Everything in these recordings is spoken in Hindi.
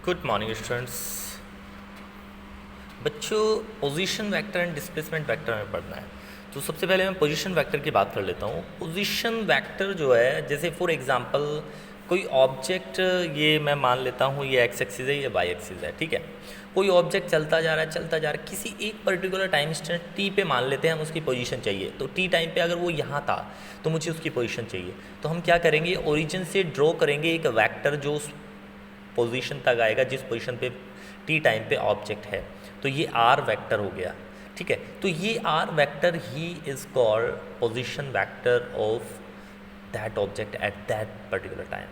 Good morning students. बच्चों, position vector and displacement vector में पढ़ना है। तो सबसे पहले मैं पोजीशन वेक्टर की बात कर लेता हूँ। पोजीशन वेक्टर जो है, जैसे फॉर एग्जांपल कोई ऑब्जेक्ट, ये मैं मान लेता हूँ ये एक्स एक्सिस है, ये वाई एक्सिस है, ठीक है। कोई ऑब्जेक्ट चलता जा रहा है, किसी एक पर्टिकुलर टाइम इंस्टेंट टी पे मान लेते हैं हम उसकी पोजीशन चाहिए। तो टी टाइम पे अगर वो यहाँ था तो मुझे उसकी पोजीशन चाहिए। तो हम क्या करेंगे, ओरिजिन से ड्रॉ करेंगे एक वेक्टर जो उस पोजीशन तक आएगा जिस पोजीशन पे टी टाइम पे ऑब्जेक्ट है। तो ये आर वेक्टर हो गया, ठीक है। तो ये आर वेक्टर ही is called position vector of that object at that particular time.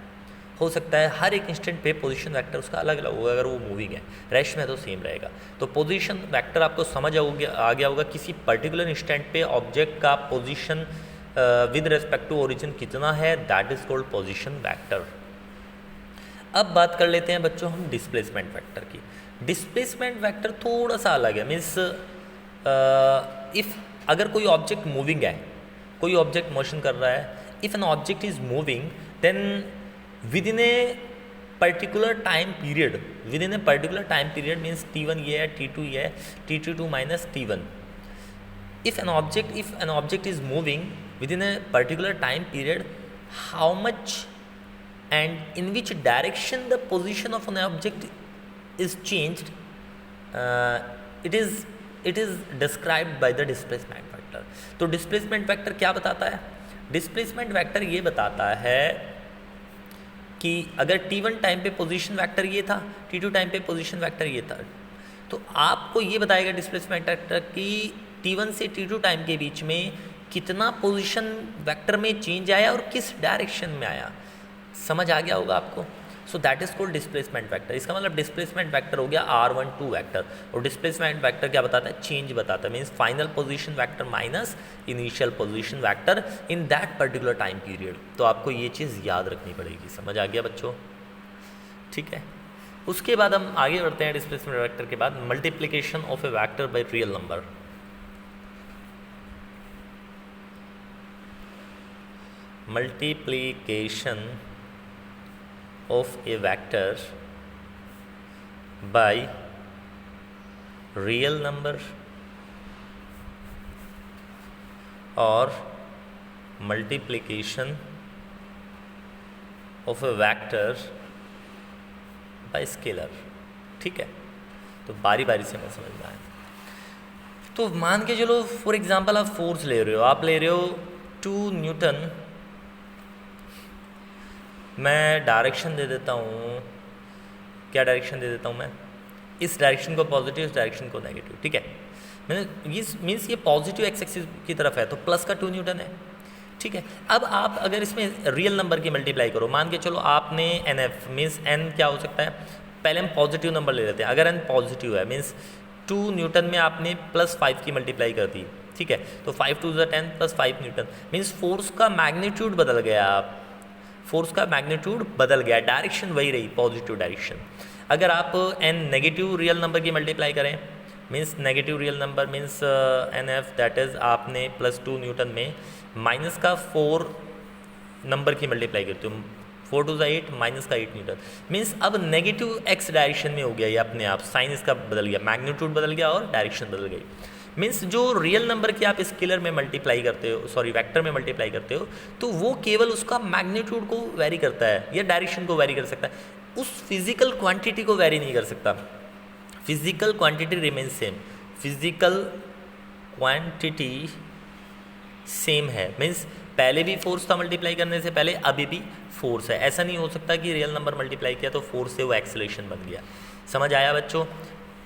हो सकता है हर एक इंस्टेंट पे पोजीशन वेक्टर उसका अलग अलग होगा, अगर वो मूविंग है, रेस्ट में तो सेम रहेगा। तो पोजीशन वेक्टर आपको समझ आ गया होगा, किसी पर्टिकुलर इंस्टेंट पे ऑब्जेक्ट का position with respect to origin कितना है, that is called position vector. अब बात कर लेते हैं बच्चों हम डिस्प्लेसमेंट वेक्टर की। डिस्प्लेसमेंट वेक्टर थोड़ा सा अलग है। मीन्स इफ़ अगर कोई ऑब्जेक्ट मूविंग है, कोई ऑब्जेक्ट मोशन कर रहा है, if an object is moving then within a particular time period means T1 ये है, T2 ये है, T2 minus T1। if an object is moving within a particular time period, how much and in which direction the position of an object is changed, it is described by the displacement vector। तो displacement vector क्या बताता है? displacement vector ये बताता है कि अगर T1 टाइम पे पोजीशन वेक्टर ये था, T2 टाइम पे पोजीशन वेक्टर ये था, तो आपको ये बताएगा डिस्प्लेसमेंट वेक्टर कि T1 से T2 टाइम के बीच में कितना पोजीशन वेक्टर में चेंज आया और किस डायरेक्शन में आया। समझ आ गया होगा आपको। So that is called displacement vector. इसका मतलब डिस्प्लेसमेंट वेक्टर हो गया R12 वेक्टर, और डिस्प्लेसमेंट वेक्टर क्या बताता है? चेंज बताता है। Means final position vector minus initial position vector in that particular time period. तो आपको ये चीज़ याद रखनी पड़ेगी। समझ आ गया बच्चों? ठीक है। उसके बाद हम आगे बढ़ते हैं डिस्प्लेसमेंट वेक्टर के बाद, multiplication of A vector by real number. multiplication of a vector by real number और multiplication of a vector by scalar। ठीक है, तो बारी बारी से मैं समझना है। तो मान के चलो फॉर एग्जांपल आप फोर्स ले रहे हो, आप ले रहे हो 2 न्यूटन। मैं डायरेक्शन दे देता हूँ, क्या डायरेक्शन दे देता हूँ मैं? इस डायरेक्शन को पॉजिटिव, इस डायरेक्शन को नेगेटिव, ठीक है। मैंने ये मीन्स ये पॉजिटिव एक्स एक्सिस की तरफ है तो प्लस का 2 न्यूटन है, ठीक है। अब आप अगर इसमें रियल नंबर की मल्टीप्लाई करो, मान के चलो आपने NF मीन्स N क्या हो सकता है, पहले हम पॉजिटिव नंबर ले लेते हैं। अगर N पॉजिटिव है मीन्स 2 न्यूटन में आपने +5 की मल्टीप्लाई कर दी, ठीक है। तो 5 2 10 + 5 न्यूटन मीन्स फोर्स का मैग्नीट्यूड बदल गया। आप फोर्स का मैग्नीट्यूड बदल गया, डायरेक्शन वही रही, पॉजिटिव डायरेक्शन। अगर आप N नेगेटिव रियल नंबर की मल्टीप्लाई करें means negative real number means NF that is आपने +2 न्यूटन में माइनस का 4 नंबर की मल्टीप्लाई करते हो, 4 2 8 माइनस का 8 न्यूटन मीन्स अब नेगेटिव एक्स डायरेक्शन में हो गया ये अपने आप, साइन इसका बदल गया, मैग्नीट्यूड बदल गया और डायरेक्शन बदल गई। मीन्स जो रियल नंबर की आप स्केलर में मल्टीप्लाई करते हो, सॉरी वेक्टर में मल्टीप्लाई करते हो, तो वो केवल उसका मैग्नीट्यूड को वैरी करता है या डायरेक्शन को वैरी कर सकता है, उस फिजिकल क्वांटिटी को वैरी नहीं कर सकता। Physical quantity remains same, physical quantity same है। मीन्स पहले भी फोर्स था मल्टीप्लाई करने से पहले, अभी भी फोर्स है। ऐसा नहीं हो सकता कि रियल नंबर मल्टीप्लाई किया तो फोर्स से वो एक्सेलरेशन बन गया। समझ आया बच्चों?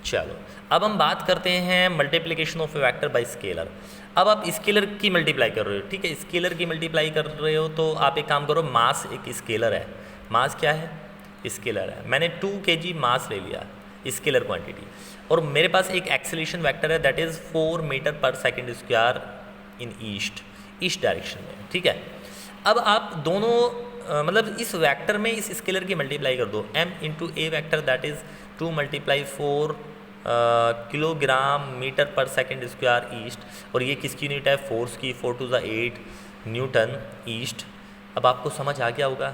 चलो अब हम बात करते हैं multiplication of A vector by scalar. अब आप स्केलर की मल्टीप्लाई कर रहे हो, ठीक है। स्केलर की मल्टीप्लाई कर रहे हो तो आप एक काम करो, मास एक स्केलर है। मास क्या है? स्केलर है। मैंने 2 kg मास ले लिया, स्केलर क्वांटिटी, और मेरे पास एक एक्सेलरेशन वेक्टर है that is 4 metre per second squared in east direction में, ठीक है। अब आप दोनों मतलब इस वेक्टर में इस स्केलर की मल्टीप्लाई कर दो, m × a vector that is 2 × 4 kilogram metre per second squared east, और ये किसकी यूनिट है? फोर्स की, 4 2 8 न्यूटन ईस्ट। अब आपको समझ आ गया होगा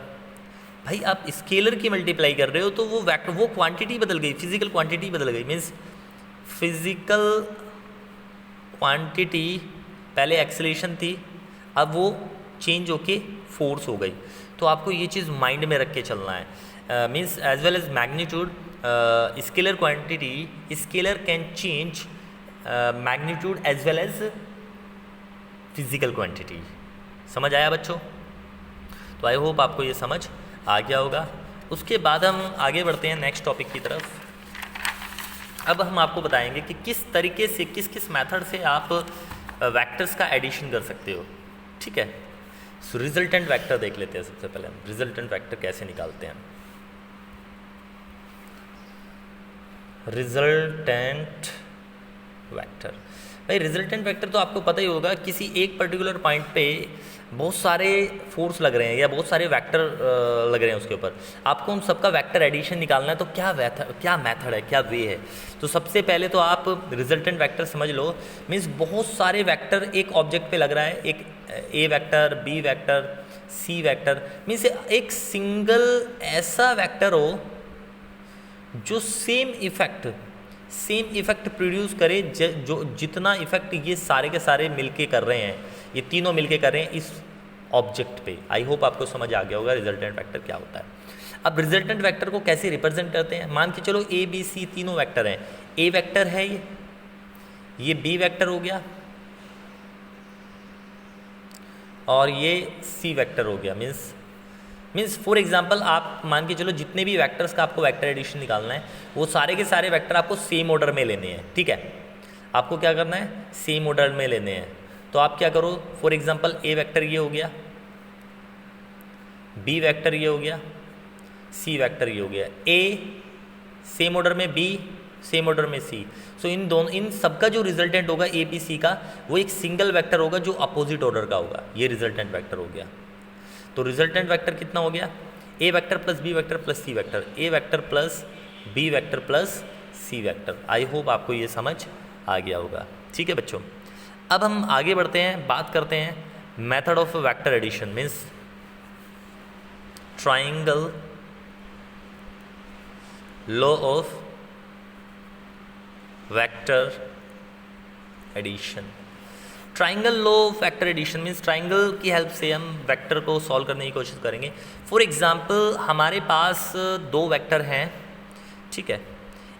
भाई आप स्केलर की मल्टीप्लाई कर रहे हो तो वो वेक्टर, वो क्वांटिटी बदल गई, फिजिकल क्वांटिटी बदल गई। मीन्स फिजिकल क्वांटिटी पहले एक्सेलरेशन थी, अब वो चेंज होके फोर्स हो गई। तो आपको ये चीज़ माइंड में रख के चलना है। Means as well as magnitude, scalar quantity, scalar can change magnitude as well as physical quantity. समझ आया बच्चों? तो आई होप आपको ये समझ आ गया होगा। उसके बाद हम आगे बढ़ते हैं नेक्स्ट टॉपिक की तरफ। अब हम आपको बताएंगे कि किस तरीके से, किस किस मेथड से आप वेक्टर्स का एडिशन कर सकते हो। ठीक है, सो रिजल्टेंट वेक्टर देख लेते हैं। सबसे पहले हम रिजल्टेंट वेक्टर कैसे निकालते हैं। रिजल्टेंट वेक्टर, भाई रिजल्टेंट वेक्टर तो आपको पता ही होगा, किसी एक पर्टिकुलर पॉइंट पे बहुत सारे फोर्स लग रहे हैं या बहुत सारे वेक्टर लग रहे हैं उसके ऊपर, आपको उन सबका वेक्टर एडिशन निकालना है। तो क्या मेथड है, क्या वे है? तो सबसे पहले तो आप रिजल्टेंट वेक्टर समझ लो। मीन्स बहुत सारे वेक्टर एक ऑब्जेक्ट पे लग रहा है, एक ए vector, B vector, C vector. Means एक सिंगल ऐसा वेक्टर हो जो सेम इफेक्ट प्रोड्यूस करे, जो जितना इफेक्ट ये सारे के सारे मिलके कर रहे हैं, ये तीनों मिलके कर रहे हैं इस ऑब्जेक्ट पे। आई होप आपको समझ आ गया होगा रिजल्टेंट वेक्टर क्या होता है। अब रिजल्टेंट वेक्टर को कैसे रिप्रेजेंट करते हैं? मान के चलो ए बी सी तीनों वेक्टर हैं। ए वेक्टर है ये बी वेक्टर हो गया और ये सी वेक्टर हो गया। मीन्स फॉर एग्जांपल आप मान के चलो जितने भी वेक्टर्स का आपको वेक्टर एडिशन निकालना है, वो सारे के सारे वेक्टर आपको सेम ऑर्डर में लेने हैं। ठीक है, आपको क्या करना है? सेम ऑर्डर में लेने हैं। तो आप क्या करो, फॉर एग्जांपल ए वेक्टर ये हो गया, बी वेक्टर ये हो गया, सी वेक्टर ये हो गया। ए सेम ऑर्डर में, बी सेम ऑर्डर में, सी। सो इन सबका जो रिजल्टेंट होगा ए बी सी का, वो एक सिंगल वेक्टर होगा जो अपोजिट ऑर्डर का होगा। ये रिजल्टेंट वेक्टर हो गया। तो रिजल्टेंट वेक्टर कितना हो गया? A vector plus B vector plus C vector, A vector plus B vector plus C vector. I hope आपको ये समझ आ गया होगा। ठीक है बच्चों, अब हम आगे बढ़ते हैं, बात करते हैं method of vector addition. Means triangle law of vector addition. Triangle law of vector addition means triangle की हेल्प से हम वेक्टर को सॉल्व करने की कोशिश करेंगे। फॉर एग्जांपल हमारे पास दो वेक्टर हैं। ठीक है,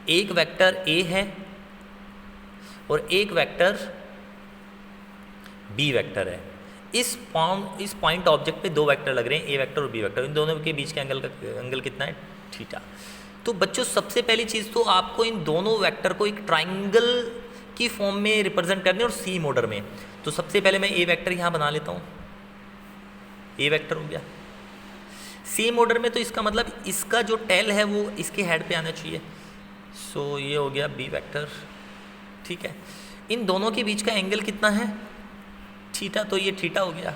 एक वेक्टर ए है और एक वेक्टर बी वेक्टर है। इस पॉइंट ऑब्जेक्ट पे दो वेक्टर लग रहे हैं, ए वेक्टर और बी वेक्टर। इन दोनों के बीच का एंगल कितना है? थीटा। तो बच्चों सबसे पहली चीज़ तो आपको इन दोनों वेक्टर को एक ट्राइंगल की फॉर्म में रिप्रेजेंट करने और सेम ऑर्डर में। तो सबसे पहले मैं ए वेक्टर यहाँ बना लेता हूँ, ए वेक्टर हो गया सेम ऑर्डर में। तो इसका मतलब इसका जो टेल है वो इसके हेड पे आना चाहिए। सो ये हो गया बी वेक्टर। ठीक है, इन दोनों के बीच का एंगल कितना है? थीटा। तो ये थीटा हो गया।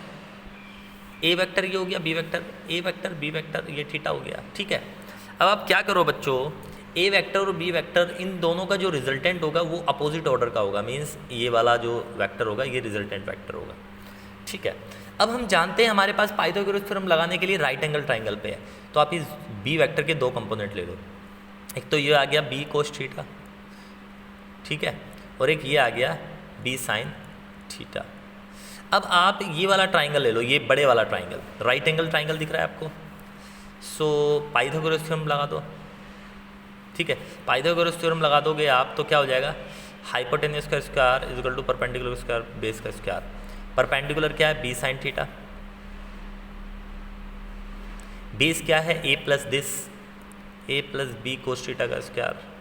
ए वेक्टर ये हो गया, B vector, A vector B vector, ये थीटा हो गया। ठीक है, अब आप क्या करो बच्चों, ए वेक्टर और बी वेक्टर इन दोनों का जो रिजल्टेंट होगा वो अपोजिट ऑर्डर का होगा। मीन्स ये वाला जो वेक्टर होगा ये रिजल्टेंट वेक्टर होगा। ठीक है, अब हम जानते हैं हमारे पास पाइथागोरस थ्योरम लगाने के लिए राइट एंगल ट्राइंगल पे है। तो आप इस बी वेक्टर के दो कंपोनेंट ले लो। एक तो ये आ गया बी कोस थीटा, ठीक है, और एक ये आ गया बी साइन थीटा। अब आप ये वाला ट्राइंगल ले लो, ये बड़े वाला ट्राइंगल, राइट एंगल ट्राइंगल दिख रहा है आपको। सो पाइथागोरस थ्योरम लगा दो। ठीक है, पाइथागोरस थ्योरम लगा दोगे आप तो क्या हो जाएगा? हाइपोटेन्यूज का square is equal to perpendicular square base का स्क्वायर। परपेंडिकुलर क्या है? B sine theta. बेस क्या है? A plus this, A plus B cos theta का स्क्वायर।